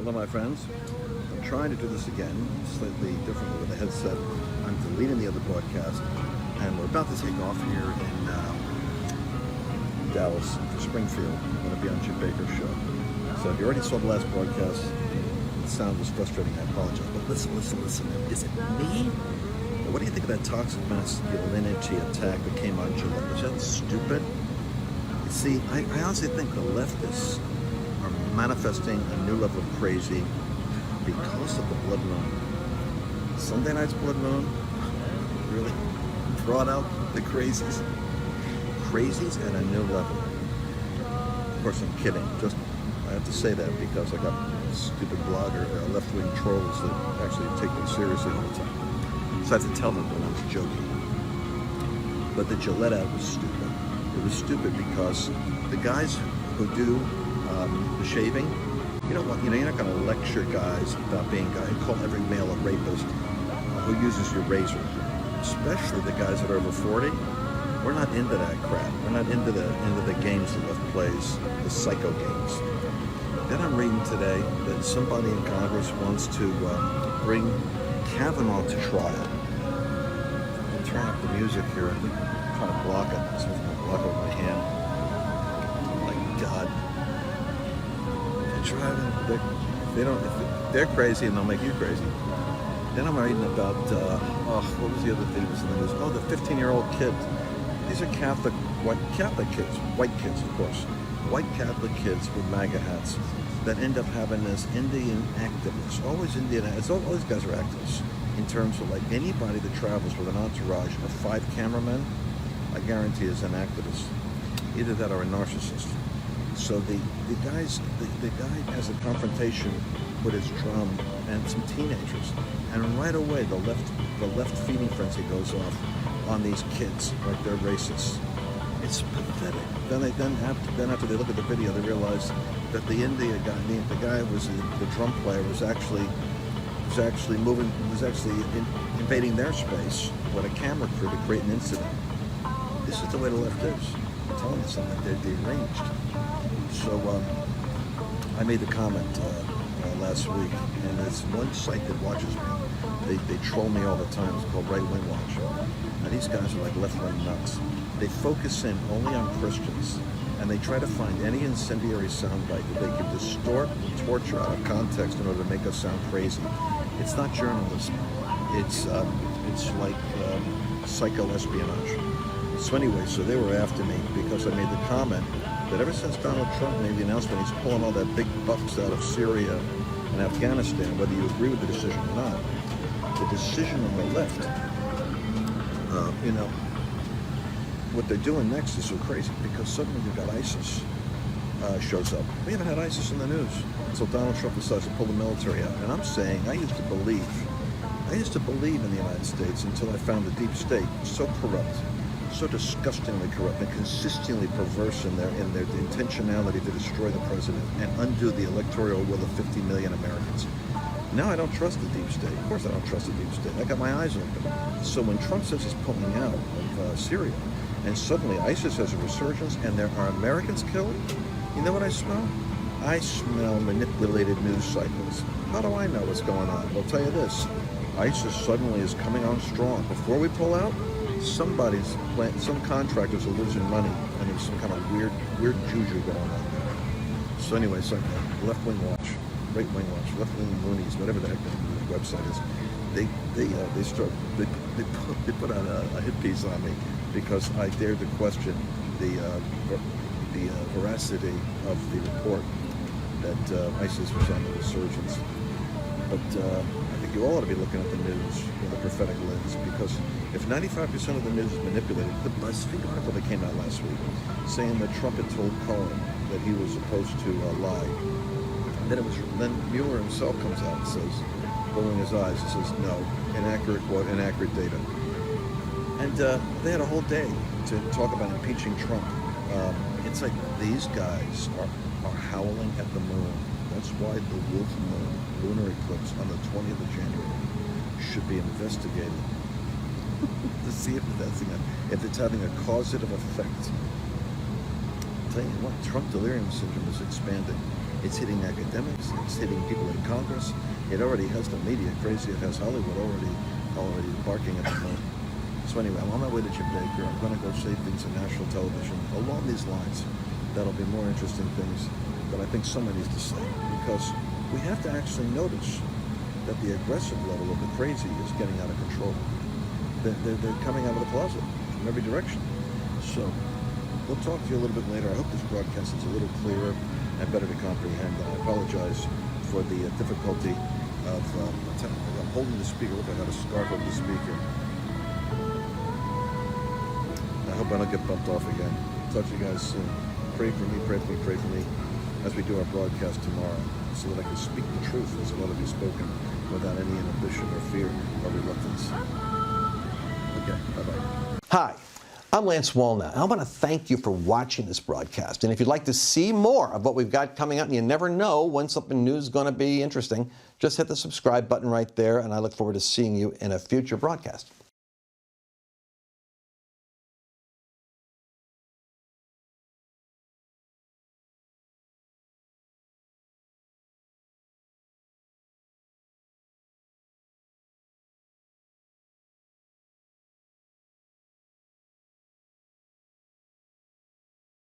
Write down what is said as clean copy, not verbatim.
Hello, my friends. I'm trying to do this again, slightly differently with a headset. I'm deleting the other broadcast, and we're about to take off here in Dallas for Springfield. I'm going to be on Jim Baker's show. So if you already saw the last broadcast, the sound was frustrating. I apologize. But listen. Is it me? Or what do you think of that toxic masculinity attack that came on Gillette? Was that stupid? You see, I honestly think the leftists are manifesting a new level of crazy because of the blood moon. Sunday night's blood moon really brought out the crazies. Crazies at a new level. Of course, I'm kidding. Just I have to say that because I got stupid blogger, left-wing trolls that actually take me seriously all the time. So I have to tell them when I was joking. But the Gillette ad was stupid. It was stupid because the guys who do the shaving, you know what? You're not going to lecture guys about being guys. Call every male a rapist who uses your razor, especially the guys that are over 40. We're not into that crap. We're not into the games the left plays, the psycho games. Then I'm reading today that somebody in Congress wants to bring Kavanaugh to trial. I'll turn up the music here. I'm trying to block it. So I'm going to block it with my hand. Oh my God. If they're crazy and they'll make you crazy. Then I'm reading about, what was the other thing that was in the news? Oh, the 15-year-old kid. These are white Catholic kids, white kids, of course. White Catholic kids with MAGA hats that end up having this Indian activists. Always Indian, all these guys are activists. In terms of like anybody that travels with an entourage of 5 cameramen, I guarantee is an activist. Either that or a narcissist. So the guy has a confrontation with his drum and some teenagers, and right away the left feeding frenzy goes off on these kids like they're racists. It's pathetic. Then after they look at the video, they realize that the guy was the drum player was actually invading their space with a camera crew to create an incident. This is the way the left is. I'm telling you something. They're deranged. So I made the comment last week, and it's one site that watches me. They troll me all the time. It's called Right Wing Watch. Now these guys are like left-wing nuts. They focus in only on Christians, and they try to find any incendiary soundbite that they can distort and torture out of context in order to make us sound crazy. It's not journalism. It's like psycho-espionage. So anyway, so they were after me because I made the comment that ever since Donald Trump made the announcement he's pulling all that big bucks out of Syria and Afghanistan, whether you agree with the decision or not, the decision on the left, what they're doing next is so crazy because suddenly you've got ISIS shows up. We haven't had ISIS in the news until Donald Trump decides to pull the military out. And I'm saying I used to believe in the United States until I found the deep state so corrupt, so disgustingly corrupt, and consistently perverse in their intentionality to destroy the president and undo the electoral will of 50 million Americans. Now I don't trust the deep state. Of course I don't trust the deep state. I got my eyes open. So when Trump says he's pulling out of Syria, and suddenly ISIS has a resurgence and there are Americans killed, you know what I smell? I smell manipulated news cycles. How do I know what's going on? I'll tell you this. ISIS suddenly is coming on strong. Before we pull out, some contractors are losing money, and there's some kind of weird juju going on there. So anyway, so left-wing watch, right-wing watch, left-wing loonies, whatever the heck the website is. They put out a hit piece on me because I dared to question the veracity of the report that ISIS was on the resurgence. But I think you all ought to be looking at the news with a prophetic lens, because if 95% of the news is manipulated, the BuzzFeed article that came out last week saying that Trump had told Cohen that he was supposed to lie. Then Mueller himself comes out and says, rolling his eyes, and says, no, inaccurate data. And they had a whole day to talk about impeaching Trump. It's like these guys are howling at the moon. That's why the wolf moon lunar eclipse on the 20th of January should be investigated to see if it's having a causative effect. I'll tell you what, Trump delirium syndrome is expanding. It's hitting academics. It's hitting people in Congress. It already has the media crazy. It has Hollywood already barking at the moon. So anyway, I'm on my way to Jamaica. I'm going to go say things on national television along these lines. That'll be more interesting things that I think someone needs to say, because we have to actually notice that the aggressive level of the crazy is getting out of control. They're coming out of the closet from every direction. So we'll talk to you a little bit later. I hope this broadcast is a little clearer and better to comprehend. I apologize for the difficulty of I'm holding the speaker. Look, I got a scarf over the speaker. I hope I don't get bumped off again. Talk to you guys soon. Pray for me, pray for me, pray for me as we do our broadcast tomorrow, so that I can speak the truth as it ought to be spoken without any inhibition or fear or reluctance. Okay, bye-bye. Hi, I'm Lance Wallnau. I want to thank you for watching this broadcast. And if you'd like to see more of what we've got coming up, and you never know when something new is going to be interesting, just hit the subscribe button right there, and I look forward to seeing you in a future broadcast.